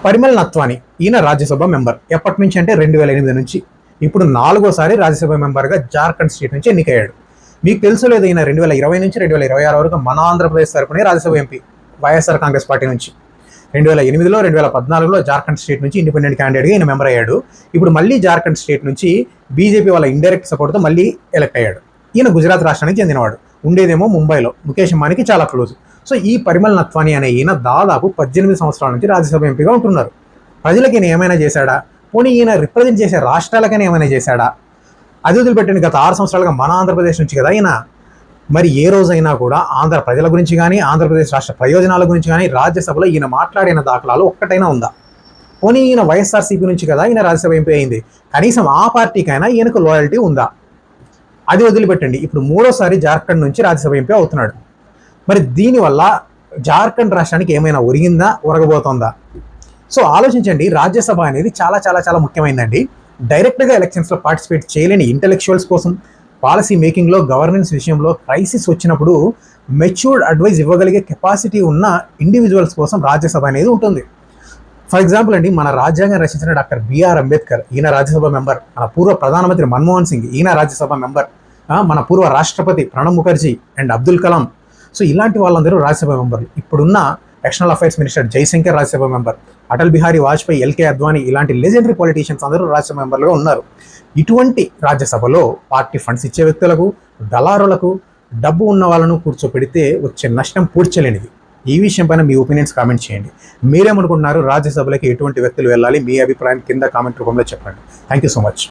పరిమల్ నత్వాని ఈయన రాజ్యసభ మెంబర్ ఎప్పటి నుంచి అంటే 2008 నుంచి. ఇప్పుడు 4వ సారి రాజ్యసభ మెంబర్గా జార్ఖండ్ స్టేట్ నుంచి ఎన్నికయ్యాడు. మీకు తెలుసు లేదు, ఈయన 2020 నుంచి 2026 వరకు మన ఆంధ్రప్రదేశ్ తరపునే రాజ్యసభ ఎంపీ వైఎస్ఆర్ కాంగ్రెస్ పార్టీ నుంచి. 2008లో 2014లో జార్ఖండ్ స్టేట్ నుంచి ఇండిపెండెంట్ క్యాండిడేట్గా ఈయన మెంబర్ అయ్యాడు. ఇప్పుడు మళ్ళీ జార్ఖండ్ స్టేట్ నుంచి బీజేపీ వాళ్ళ ఇండైరెక్ట్ సపోర్ట్తో మళ్ళీ ఎలక్ట్ అయ్యాడు. ఈయన గుజరాత్ రాష్ట్రానికి చెందినవాడు, ఉండేదేమో ముంబైలో, ముఖేష్ అంబానీకి చాలా క్లోజ్. సో ఈ పరిమల్ నత్వాని అనే ఈయన దాదాపు 18 సంవత్సరాల నుంచి రాజ్యసభ ఎంపీగా ఉంటున్నారు. ప్రజలకి ఈయన ఏమైనా చేశాడా? పోనీ ఈయన రిప్రజెంట్ చేసే రాష్ట్రాలకైనా ఏమైనా చేశాడా? అది వదిలిపెట్టండి, గత 6 సంవత్సరాలుగా మన ఆంధ్రప్రదేశ్ నుంచి కదా ఈయన. మరి ఏ రోజైనా కూడా ఆంధ్ర ప్రజల గురించి కానీ ఆంధ్రప్రదేశ్ రాష్ట్ర ప్రయోజనాల గురించి కానీ రాజ్యసభలో ఈయన మాట్లాడిన దాఖలాలు ఒక్కటైనా ఉందా? పోనీ ఈయన వైఎస్ఆర్సీపీ నుంచి కదా ఈయన రాజ్యసభ ఎంపీ అయింది, కనీసం ఆ పార్టీకైనా ఈయనకు లాయల్టీ ఉందా? అది వదిలిపెట్టండి, ఇప్పుడు 3వ సారి జార్ఖండ్ నుంచి రాజ్యసభ ఎంపీ అవుతున్నాడు. మరి దీనివల్ల జార్ఖండ్ రాష్ట్రానికి ఏమైనా ఒరిగిందా, ఒరగబోతోందా? సో ఆలోచించండి, రాజ్యసభ అనేది చాలా చాలా చాలా ముఖ్యమైనదండి. డైరెక్ట్గా ఎలక్షన్స్లో పార్టిసిపేట్ చేయలేని ఇంటెలెక్చువల్స్ కోసం, పాలసీ మేకింగ్లో, గవర్నెన్స్ విషయంలో క్రైసిస్ వచ్చినప్పుడు మెచ్యూర్డ్ అడ్వైజ్ ఇవ్వగలిగే కెపాసిటీ ఉన్న ఇండివిజువల్స్ కోసం రాజ్యసభ అనేది ఉంటుంది. ఫర్ ఎగ్జాంపుల్ అండి, మన రాజ్యాంగం రచించిన డాక్టర్ బిఆర్ అంబేద్కర్ ఈయన రాజ్యసభ మెంబర్. మన పూర్వ ప్రధానమంత్రి మన్మోహన్ సింగ్ ఈయన రాజ్యసభ మెంబర్. మన పూర్వ రాష్ట్రపతి ప్రణబ్ ముఖర్జీ అండ్ అబ్దుల్ కలాం. సో ఇలాంటి వాళ్ళందరూ రాజ్యసభ మెంబర్లు. ఇప్పుడున్న external affairs minister Jaishankar Rajya Sabha member, Atal Bihari Vajpayee, LK Advani ఇలాంటి లెజెండరీ పొలిటీషియన్స్ అందరూ రాజ్యసభ మెంబర్లుగా ఉన్నారు. ఇటువంటి రాజ్యసభలో పార్టీ ఫండ్స్ ఇచ్చే వ్యక్తులకు, దళారులకు, డబ్బు ఉన్న వాళ్ళను కూర్చోపెడితే వచ్చే నష్టం పూడ్చలేనిది. ఈ విషయం పైన మీ ఒపీనియన్స్ కామెంట్ చేయండి. మీరేమనుకుంటున్నారు? రాజ్యసభలోకి ఎటువంటి వ్యక్తులు వెళ్ళాలి? మీ అభిప్రాయం కింద కామెంట్ రూపంలో చెప్పండి. Thank you so much.